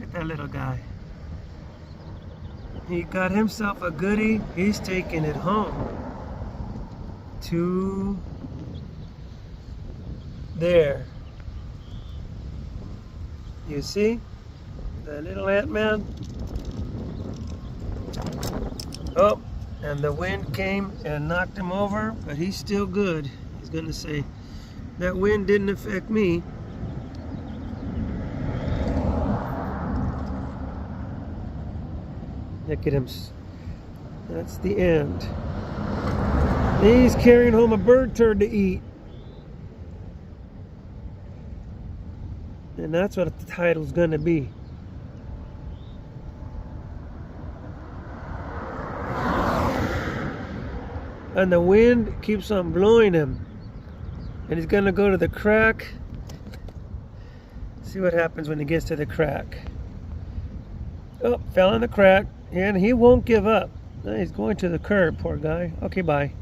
at that little guy. He got himself a goodie. He's taking it home to there. You see? The little Ant-Man. Oh, and the wind came and knocked him over, but he's still good. He's gonna say, that wind didn't affect me. Look at him. That's the end. He's carrying home a bird turd to eat. And that's what the title's gonna be. And the wind keeps on blowing him. And he's gonna go to the crack. See what happens when he gets to the crack. Oh, fell in the crack. And he won't give up. He's going to the curb, poor guy. Okay, bye.